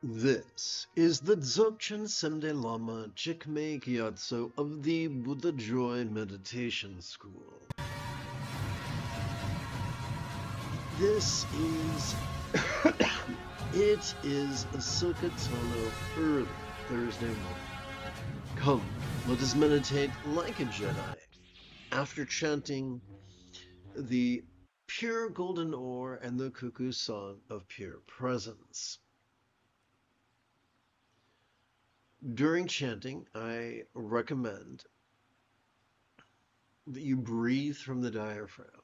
This is the Dzogchen Semde Lama Jigme Gyatso of the Buddha Joy Meditation School. This is, it is a Sukatano early Thursday morning. Come, let us meditate like a Jedi after chanting the pure golden ore and the cuckoo song of pure presence. During chanting, I recommend that you breathe from the diaphragm.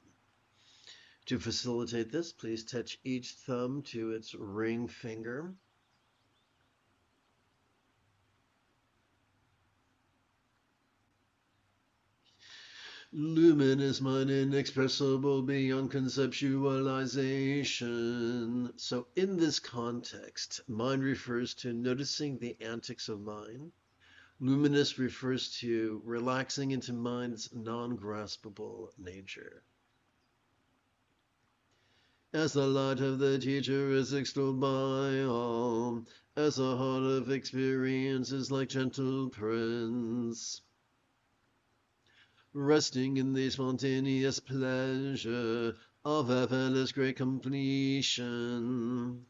To facilitate this, please touch each thumb to its ring finger. Luminous mind inexpressible beyond conceptualization. So in this context, mind refers to noticing the antics of mind. Luminous refers to relaxing into mind's non-graspable nature. As the light of the teacher is extolled by all, as the heart of experience is like gentle prince. Resting in the spontaneous pleasure of effortless great completion.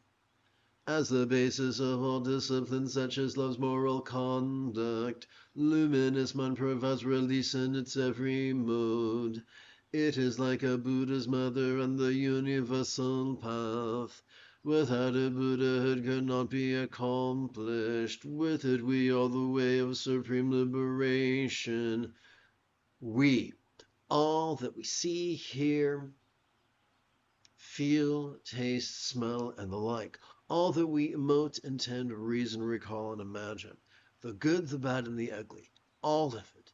As the basis of all disciplines such as love's moral conduct, luminous mind provides release in its every mode. It is like a Buddha's mother and the universal path. Without it, Buddhahood could not be accomplished. With it, we are the way of supreme liberation. We, all that we see, hear, feel, taste, smell, and the like, all that we emote, intend, reason, recall, and imagine, the good, the bad, and the ugly, all of it,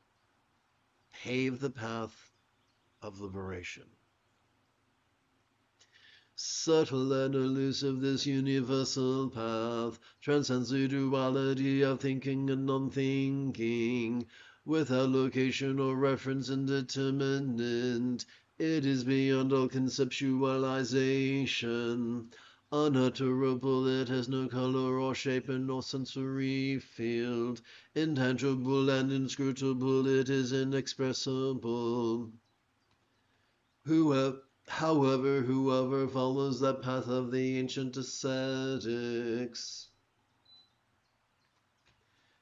pave the path of liberation. Subtle and elusive, this universal path transcends the duality of thinking and non-thinking. Without location or reference indeterminate, it is beyond all conceptualization. Unutterable, it has no color or shape and no sensory field. Intangible and inscrutable, it is inexpressible. However, whoever follows that path of the ancient ascetics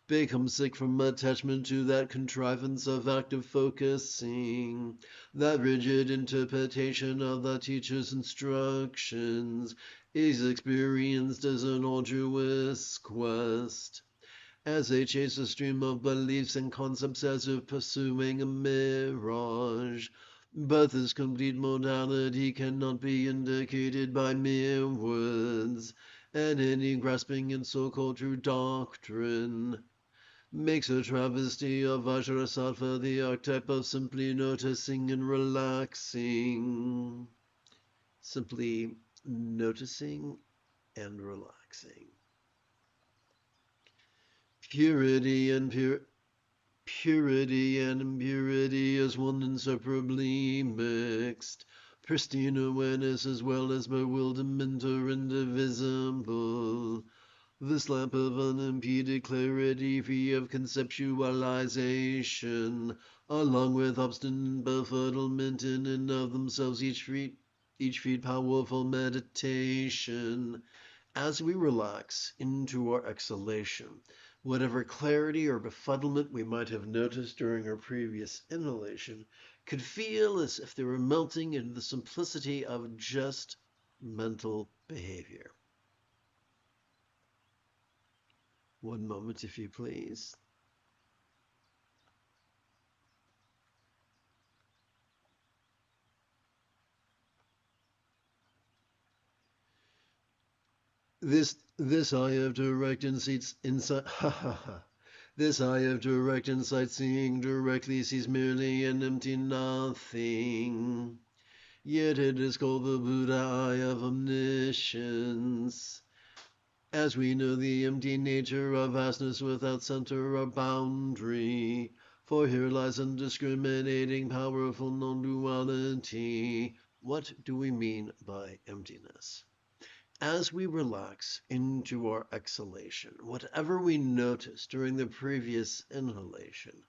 become sick from attachment to that contrivance of active focusing, that rigid interpretation of the teacher's instructions is experienced as an arduous quest, as they chase a stream of beliefs and concepts as if pursuing a mirage. But this complete modality cannot be indicated by mere words, and any grasping in so-called true doctrine makes a travesty of Vajrasattva, the archetype of simply noticing and relaxing. Simply noticing and relaxing. Purity and impurity is one inseparably mixed. Pristine awareness as well as bewilderment are indivisible. This lamp of unimpeded clarity, free of conceptualization, along with obstinate befuddlement in and of themselves, each feed powerful meditation. As we relax into our exhalation, whatever clarity or befuddlement we might have noticed during our previous inhalation could feel as if they were melting into the simplicity of just mental behavior. One moment, if you please. This eye of direct insight, This eye of direct insight, seeing directly, sees merely an empty nothing. Yet it is called the Buddha eye of omniscience. As we know the empty nature of vastness without center or boundary, for here lies undiscriminating, powerful non-duality. What do we mean by emptiness? As we relax into our exhalation, whatever we noticed during the previous inhalation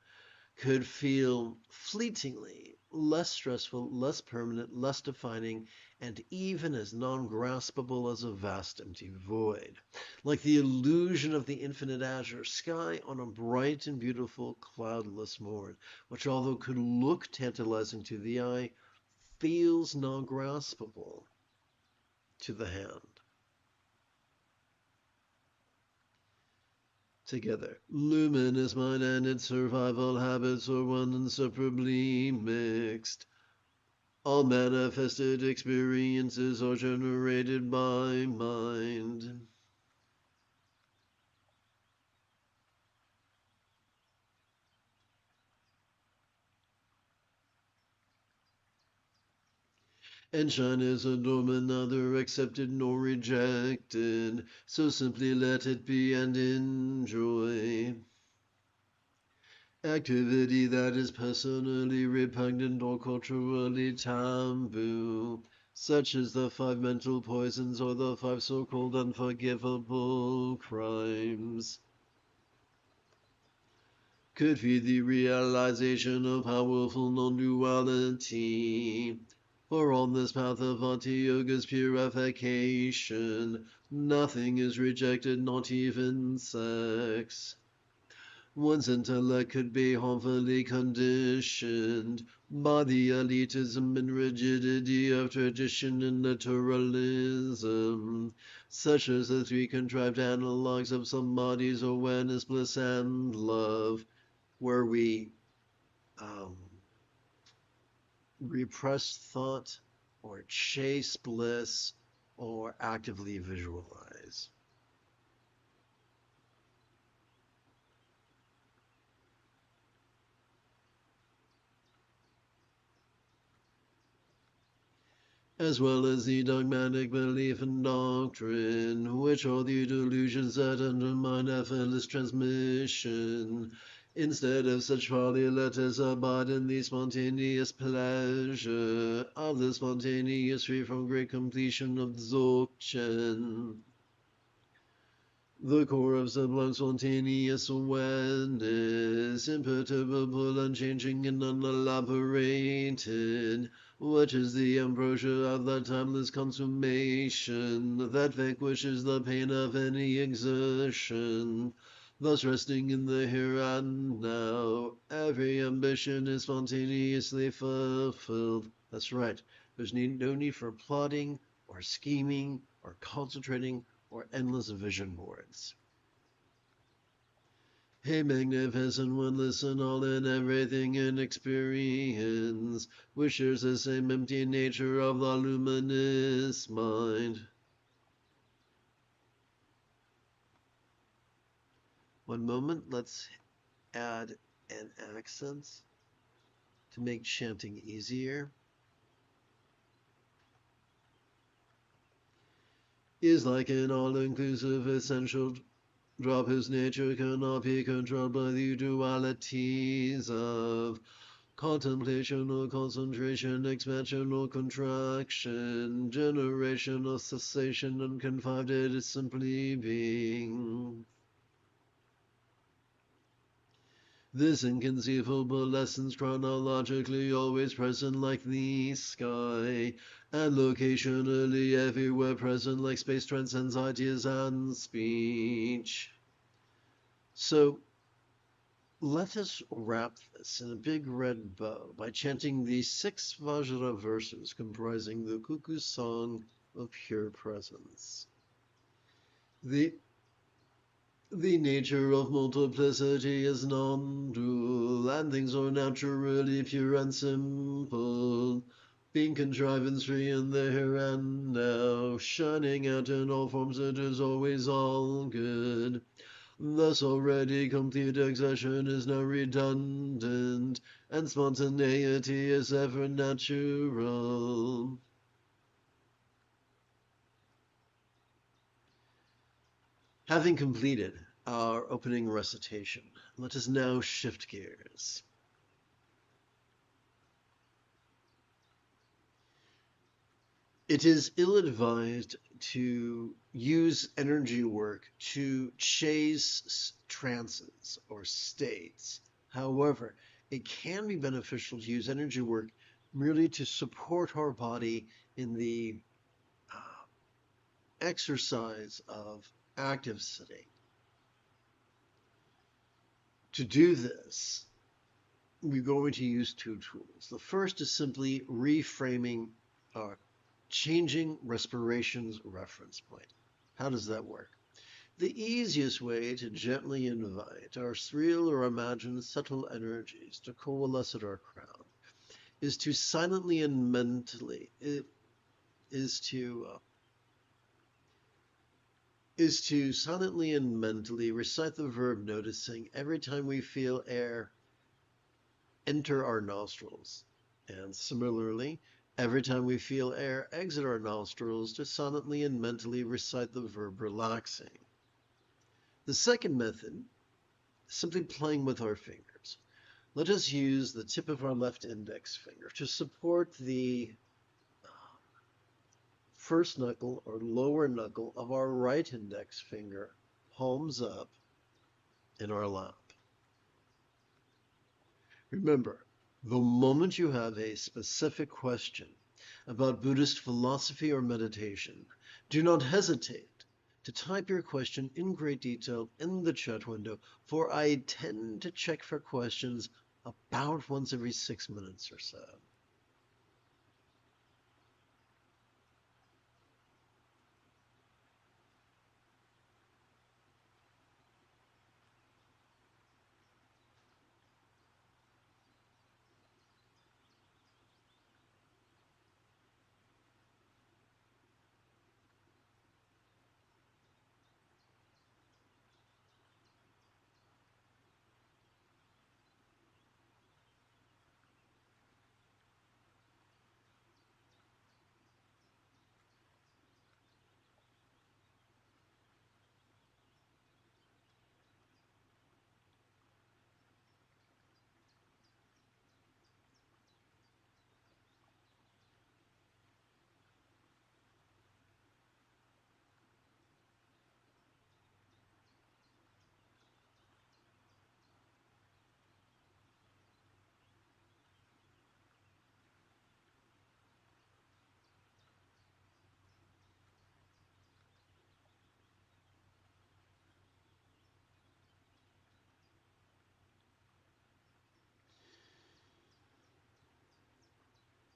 could feel fleetingly less stressful, less permanent, less defining, and even as non-graspable as a vast empty void. Like the illusion of the infinite azure sky on a bright and beautiful cloudless morn, which although could look tantalizing to the eye, feels non-graspable to the hand. Together. Luminous mind and its survival habits are one inseparably mixed. All manifested experiences are generated by mind. And shine is a dormant, neither accepted nor rejected. So simply let it be and enjoy. Activity that is personally repugnant or culturally taboo, such as the 5 mental poisons or the 5 so-called unforgivable crimes, could feed the realization of powerful non-duality. For on this path of Bhakti Yoga's purification, nothing is rejected, not even sex. One's intellect could be harmfully conditioned by the elitism and rigidity of tradition and naturalism, such as the 3 contrived analogues of samadhi's awareness, bliss, and love, where we repress thought or chase bliss or actively visualize. As well as the dogmatic belief and doctrine, which are the delusions that undermine effortless transmission. Instead of such folly, let us abide in the spontaneous pleasure of the spontaneous free from great completion of Dzogchen. The core of sublime spontaneous awareness, imperturbable, unchanging, and unelaborated, which is the ambrosia of the timeless consummation that vanquishes the pain of any exertion. Thus resting in the here and now, every ambition is spontaneously fulfilled. That's right. There's no need for plotting or scheming or concentrating or endless vision boards. Hey, magnificent one, listen, all in everything in experience, which shares the same empty nature of the luminous mind. One moment, let's add an accent to make chanting easier. Is like an all-inclusive essential drop whose nature cannot be controlled by the dualities of contemplation or concentration, expansion or contraction, generation or cessation, unconfined, it is simply being. This inconceivable essence chronologically always present like the sky, and locationally everywhere present like space transcends ideas and speech. So let us wrap this in a big red bow by chanting the 6 Vajra verses comprising the cuckoo song of pure presence. The nature of multiplicity is non-dual, and things are naturally pure and simple, being contrivance-free in the here and now, shining out in all forms, it is always all good. Thus already complete exertion is now redundant, and spontaneity is ever natural. Having completed our opening recitation, let us now shift gears. It is ill-advised to use energy work to chase trances or states. However, it can be beneficial to use energy work merely to support our body in the exercise of active sitting. To do this, we're going to use two tools. The first is simply reframing our changing respiration's reference point. How does that work? The easiest way to gently invite our real or imagined subtle energies to coalesce at our crown is to silently and mentally recite the verb noticing every time we feel air enter our nostrils. And similarly, every time we feel air exit our nostrils, to silently and mentally recite the verb relaxing. The second method is simply playing with our fingers. Let us use the tip of our left index finger to support the first knuckle or lower knuckle of our right index finger, palms up, in our lap. Remember, the moment you have a specific question about Buddhist philosophy or meditation, do not hesitate to type your question in great detail in the chat window, for I tend to check for questions about once every 6 minutes or so.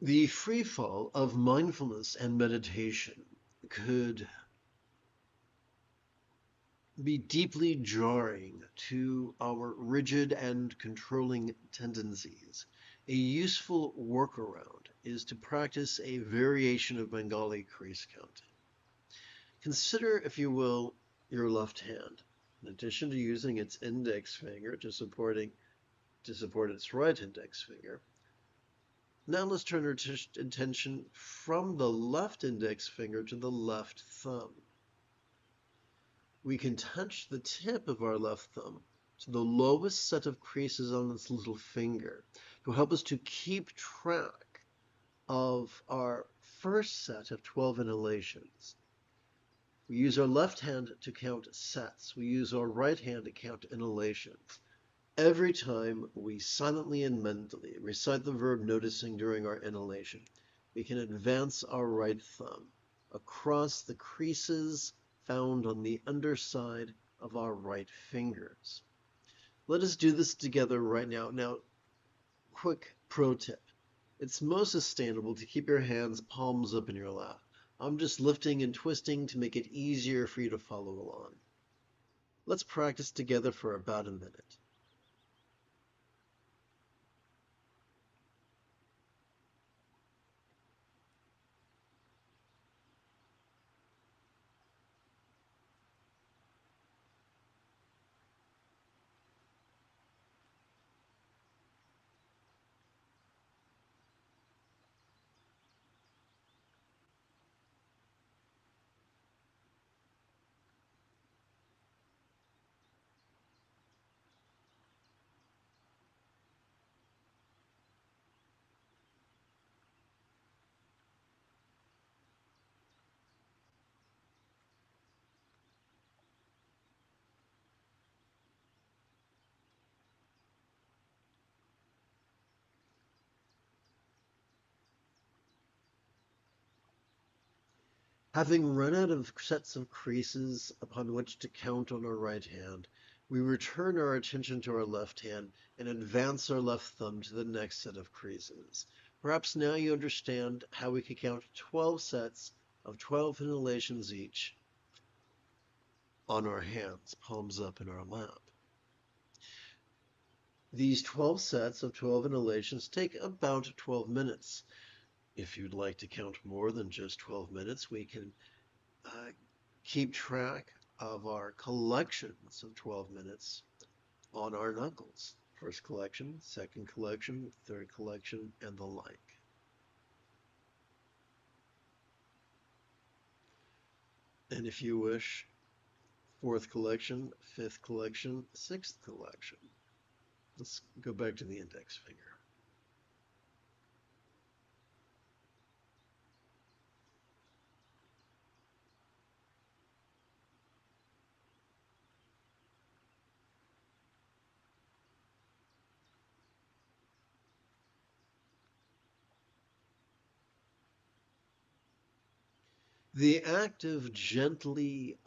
The free fall of mindfulness and meditation could be deeply jarring to our rigid and controlling tendencies. A useful workaround is to practice a variation of Bengali crease counting. Consider, if you will, your left hand. In addition to using its index finger to support its right index finger, now let's turn our attention from the left index finger to the left thumb. We can touch the tip of our left thumb to the lowest set of creases on this little finger to help us to keep track of our first set of 12 inhalations. We use our left hand to count sets. We use our right hand to count inhalations. Every time we silently and mentally recite the verb noticing during our inhalation, we can advance our right thumb across the creases found on the underside of our right fingers. Let us do this together right now. Now, quick pro tip. It's most sustainable to keep your hands palms up in your lap. I'm just lifting and twisting to make it easier for you to follow along. Let's practice together for about a minute. Having run out of sets of creases upon which to count on our right hand, we return our attention to our left hand and advance our left thumb to the next set of creases. Perhaps now you understand how we could count 12 sets of 12 inhalations each on our hands, palms up in our lap. These 12 sets of 12 inhalations take about 12 minutes. If you'd like to count more than just 12 minutes, we can keep track of our collections of 12 minutes on our knuckles. First collection, second collection, third collection, and the like. And if you wish, fourth collection, fifth collection, sixth collection. Let's go back to the index finger. The act of gently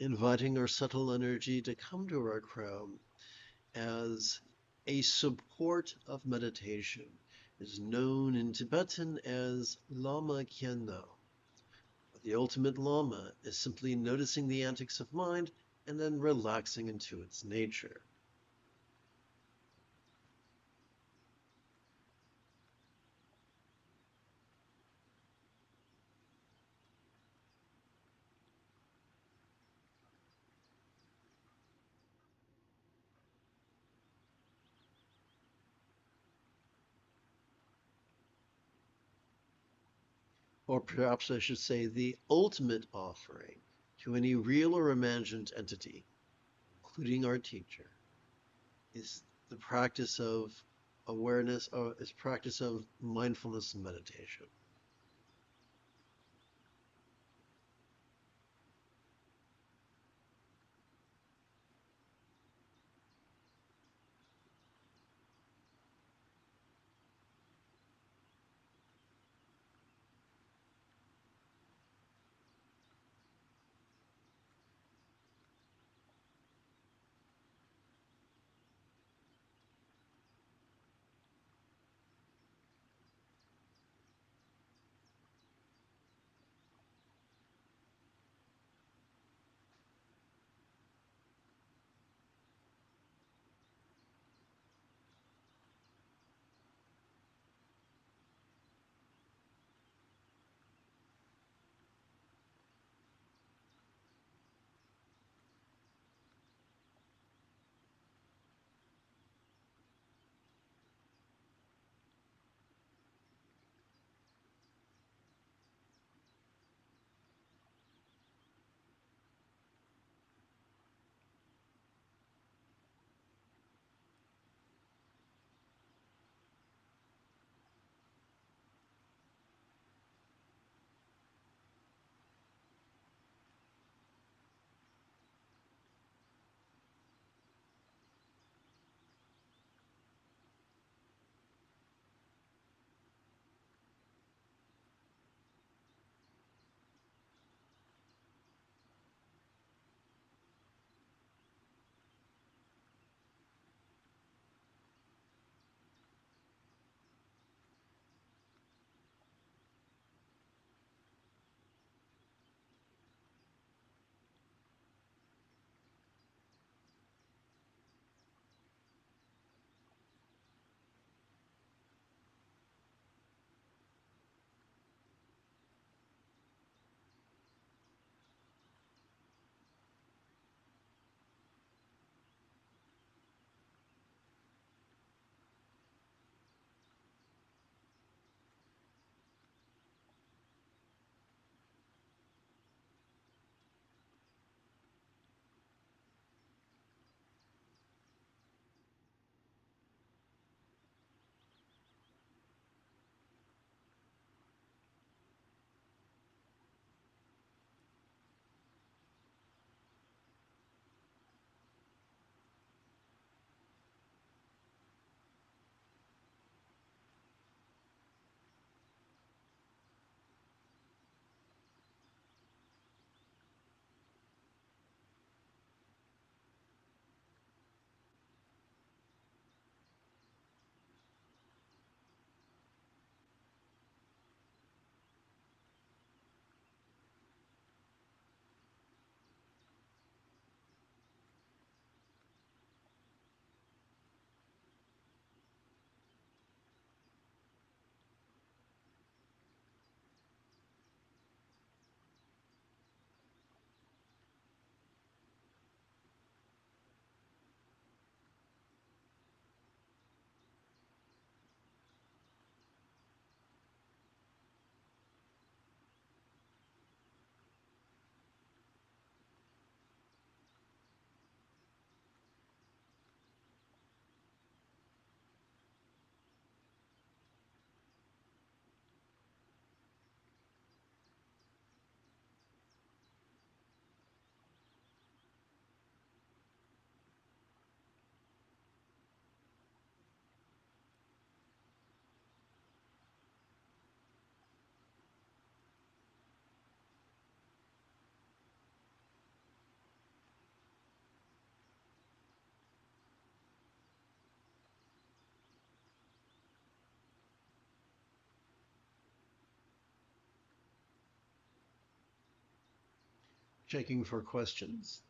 inviting our subtle energy to come to our crown as a support of meditation is known in Tibetan as Lama Khyentse. The ultimate Lama is simply noticing the antics of mind and then relaxing into its nature. Or perhaps I should say the ultimate offering to any real or imagined entity, including our teacher, is the practice of awareness, or is practice of mindfulness and meditation. Checking for questions.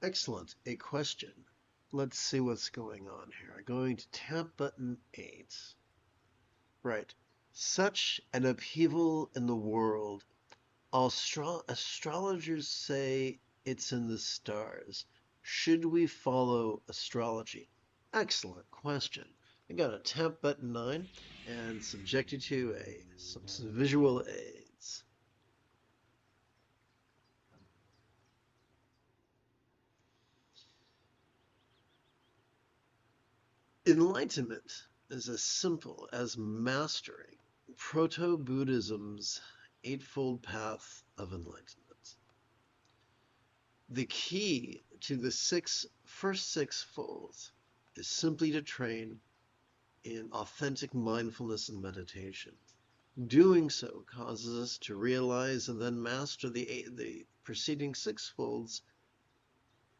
Excellent. A question. Let's see what's going on here. I'm going to tap button 8. Right. Such an upheaval in the world. Astrologers say it's in the stars. Should we follow astrology? Excellent question. I'm going to tap button 9 and subject you to some visual aids. Enlightenment is as simple as mastering Proto-Buddhism's Eightfold Path of Enlightenment. The key to the first six folds is simply to train in authentic mindfulness and meditation. Doing so causes us to realize and then master the preceding six folds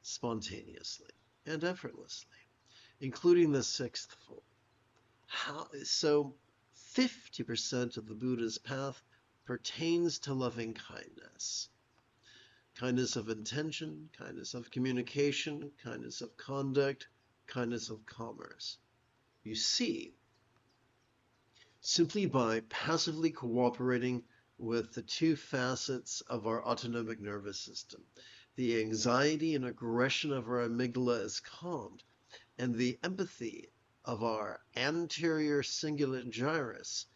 spontaneously and effortlessly, including the sixth fold. So 50% of the Buddha's path pertains to loving kindness. Kindness of intention, kindness of communication, kindness of conduct, kindness of commerce. You see, simply by passively cooperating with the two facets of our autonomic nervous system, the anxiety and aggression of our amygdala is calmed, and the empathy of our anterior cingulate gyrus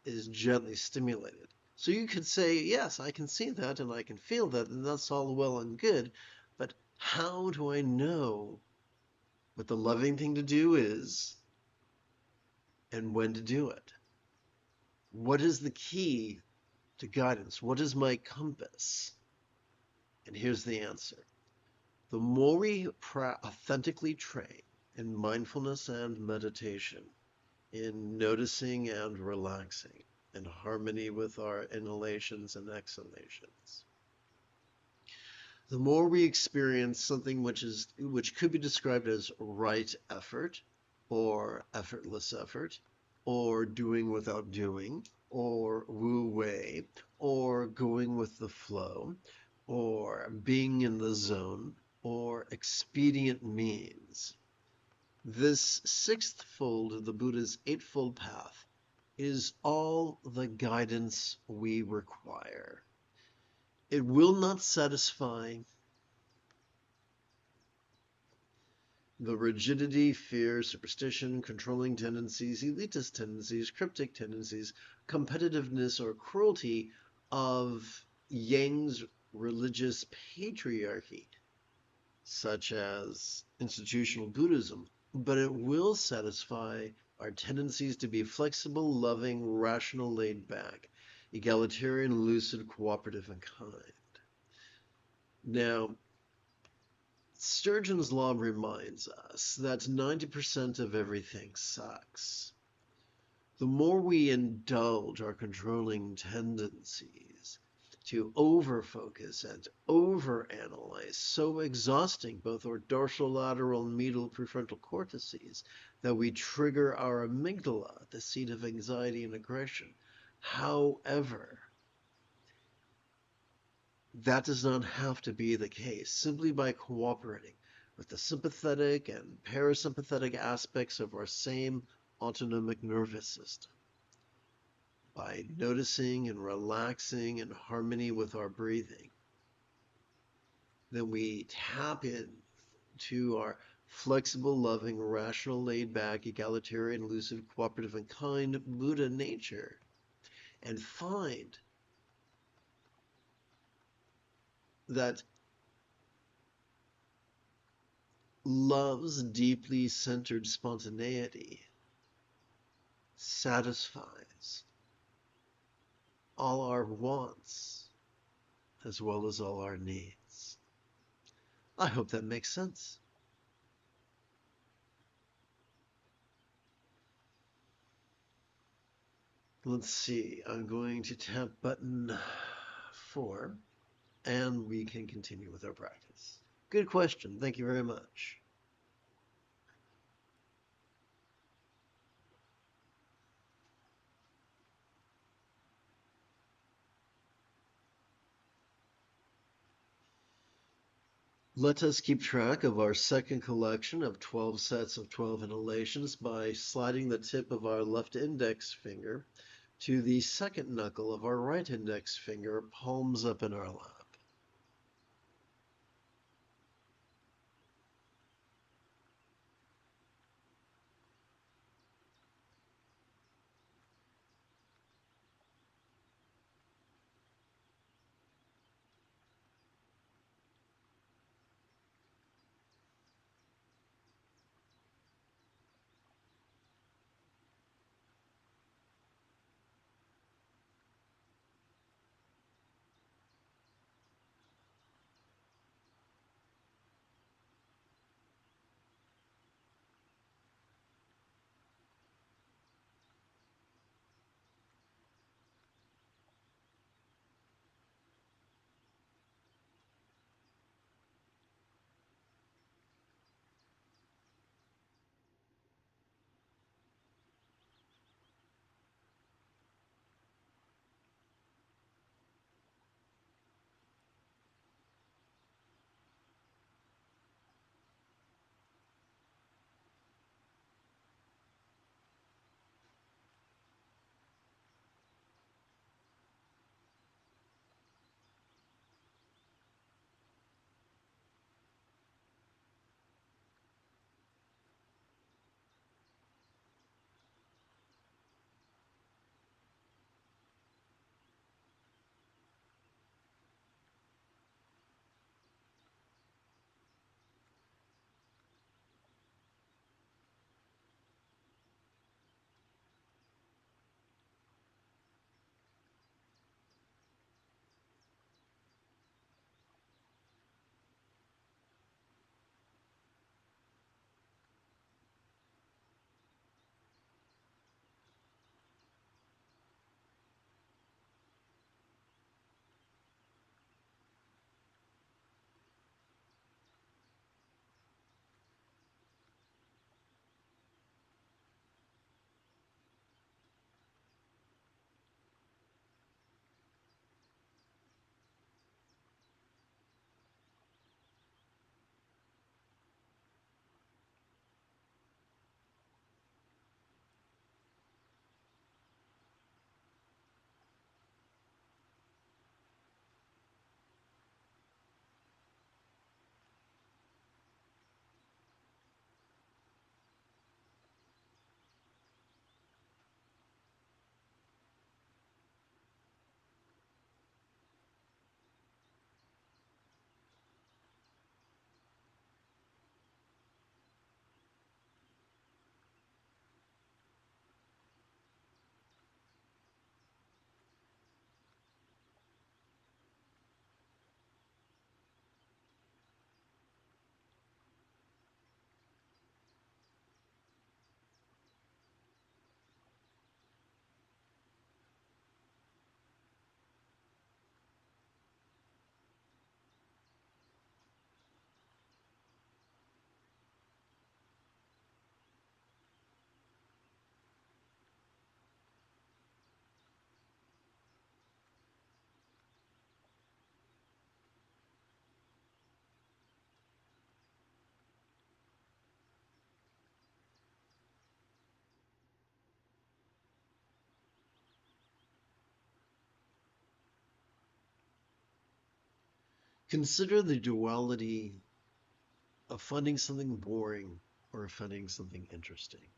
is gently stimulated. So you could say, yes, I can see that and I can feel that, and that's all well and good, but how do I know what the loving thing to do is and when to do it? What is the key to guidance? What is my compass? And here's the answer. The more we authentically train in mindfulness and meditation, in noticing and relaxing, in harmony with our inhalations and exhalations, the more we experience something which could be described as right effort, or effortless effort, or doing without doing, or wu wei, or going with the flow, or being in the zone, or expedient means. This sixth fold of the Buddha's Eightfold Path is all the guidance we require. It will not satisfy the rigidity, fear, superstition, controlling tendencies, elitist tendencies, cryptic tendencies, competitiveness, or cruelty of Yang's religious patriarchy, such as institutional Buddhism, but it will satisfy our tendencies to be flexible, loving, rational, laid back, egalitarian, lucid, cooperative, and kind. Now, Sturgeon's law reminds us that 90% of everything sucks. The more we indulge our controlling tendencies to overfocus and overanalyze, so exhausting both our dorsolateral and medial prefrontal cortices that we trigger our amygdala, the seat of anxiety and aggression. However, that does not have to be the case. Simply by cooperating with the sympathetic and parasympathetic aspects of our same autonomic nervous system, by noticing and relaxing in harmony with our breathing, then we tap in to our flexible, loving, rational, laid-back, egalitarian, lucid, cooperative, and kind Buddha nature, and find that love's deeply centered spontaneity satisfies all our wants as well as all our needs. I hope that makes sense. Let's see, I'm going to tap button 4 and we can continue with our practice. Good question. Thank you very much. Let us keep track of our second collection of 12 sets of 12 inhalations by sliding the tip of our left index finger to the second knuckle of our right index finger, palms up in our lap. Consider the duality of finding something boring or finding something interesting.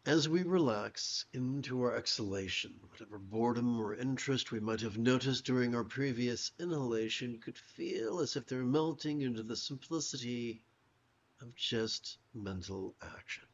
As we relax into our exhalation, whatever boredom or interest we might have noticed during our previous inhalation could feel as if they're melting into the simplicity of just mental action.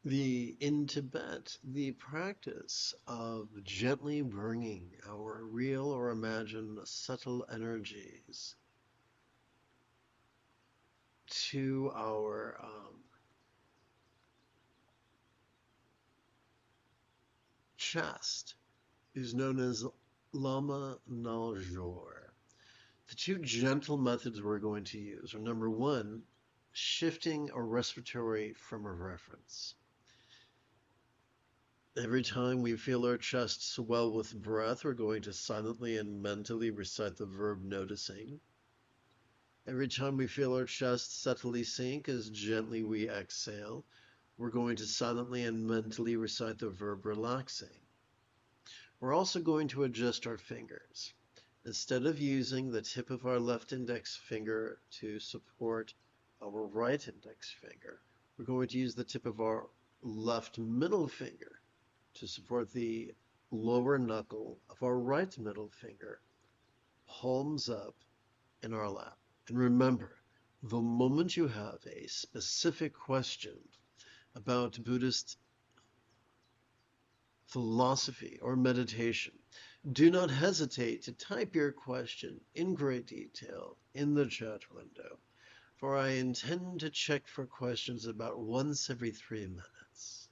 In Tibet, the practice of gently bringing our real or imagined subtle energies to our chest is known as Lama Naljor. The two gentle methods we're going to use are number one, shifting a respiratory frame of reference. Every time we feel our chest swell with breath, we're going to silently and mentally recite the verb noticing. Every time we feel our chest subtly sink as gently we exhale, we're going to silently and mentally recite the verb relaxing. We're also going to adjust our fingers. Instead of using the tip of our left index finger to support our right index finger, we're going to use the tip of our left middle finger to support the lower knuckle of our right middle finger, palms up in our lap. And remember, the moment you have a specific question about Buddhist philosophy or meditation, do not hesitate to type your question in great detail in the chat window, for I intend to check for questions about once every 3 minutes.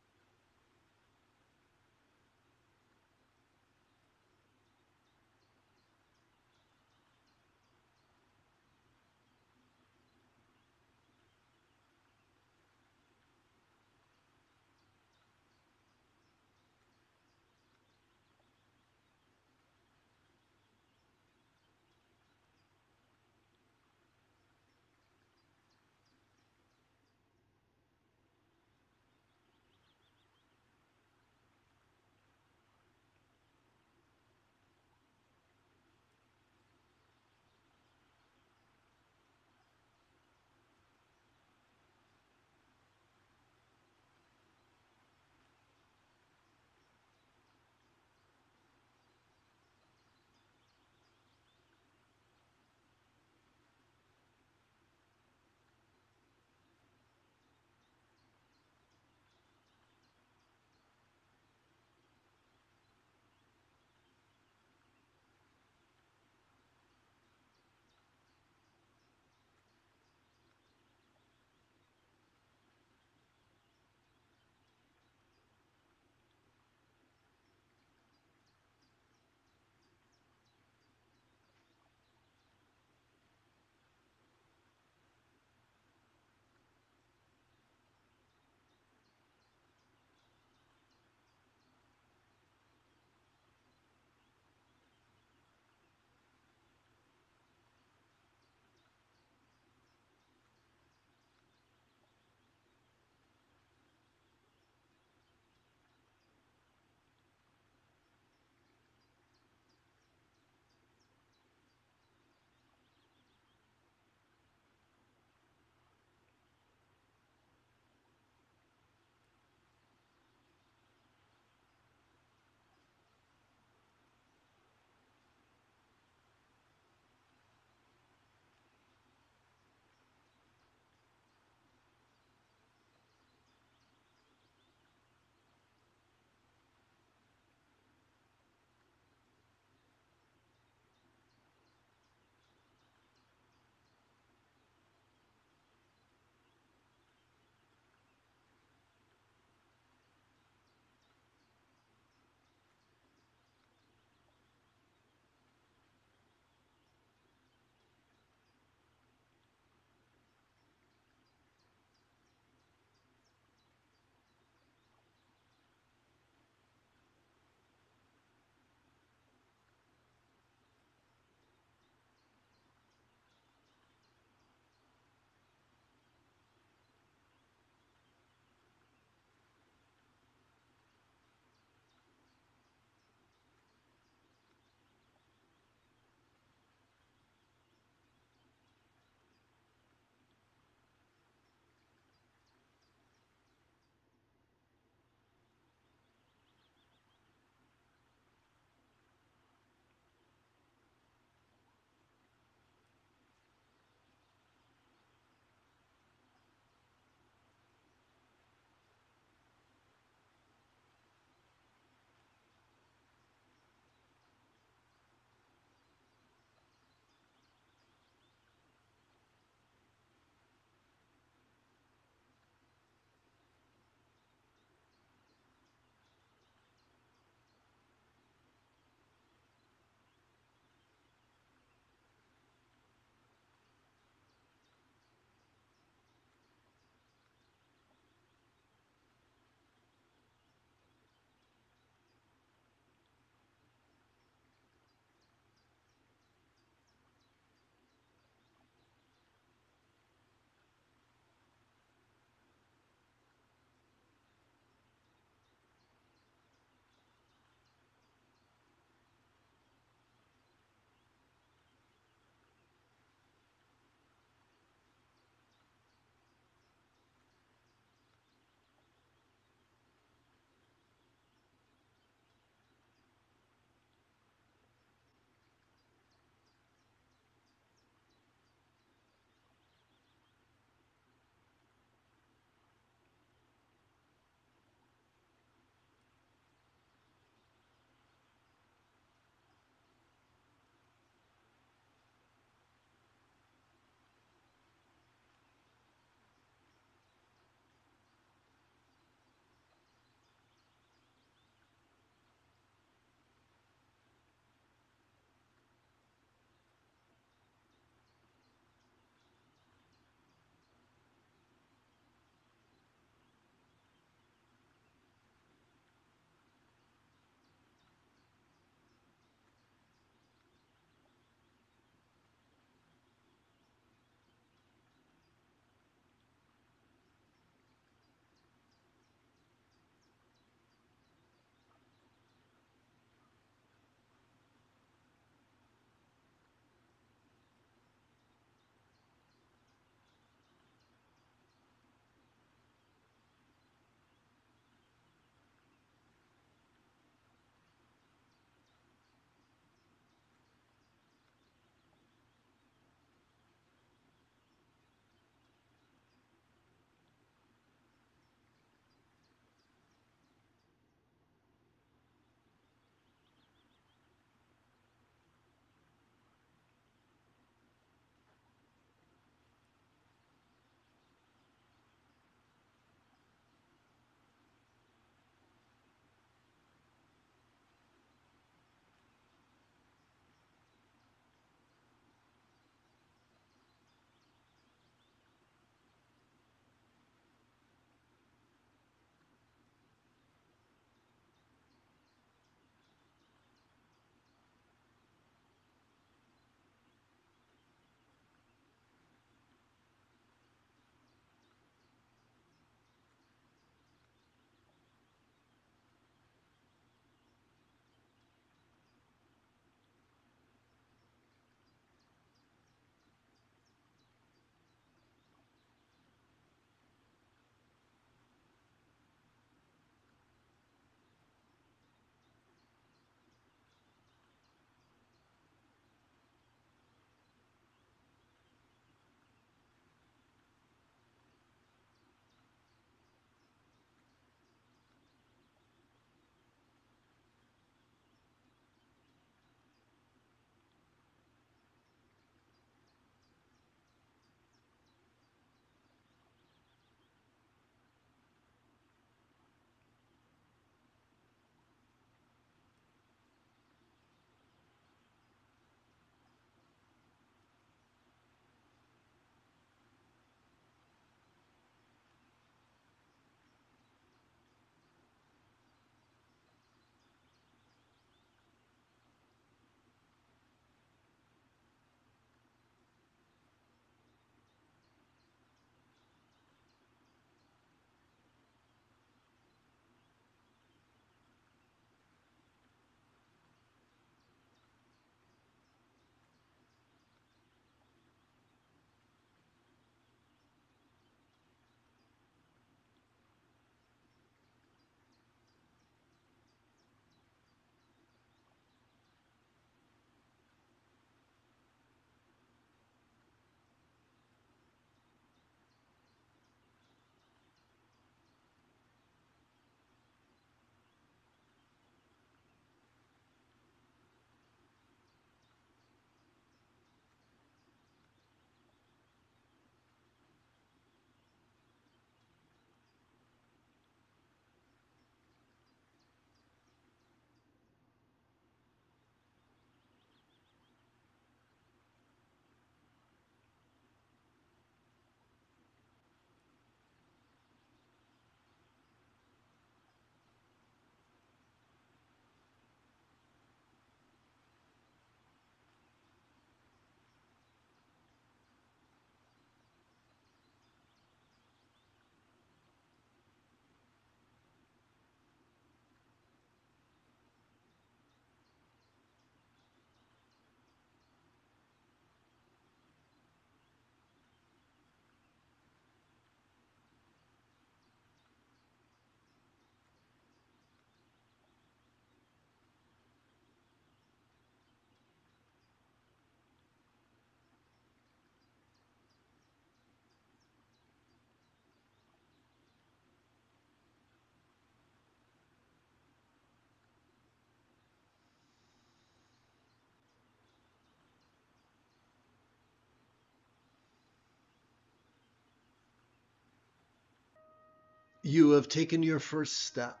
You have taken your first step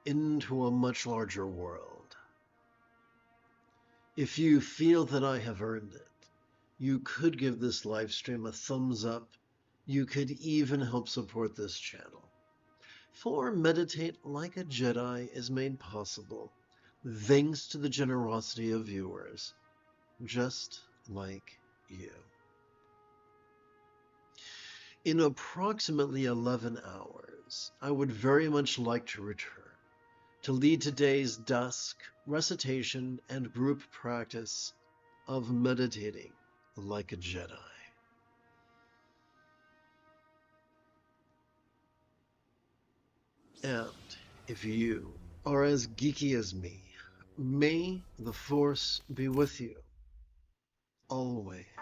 into a much larger world. If you feel that I have earned it, you could give this live stream a thumbs up. You could even help support this channel. For Meditate Like a Jedi is made possible thanks to the generosity of viewers, just like you. In approximately 11 hours, I would very much like to return to lead today's dusk recitation and group practice of meditating like a Jedi. And if you are as geeky as me, may the Force be with you always.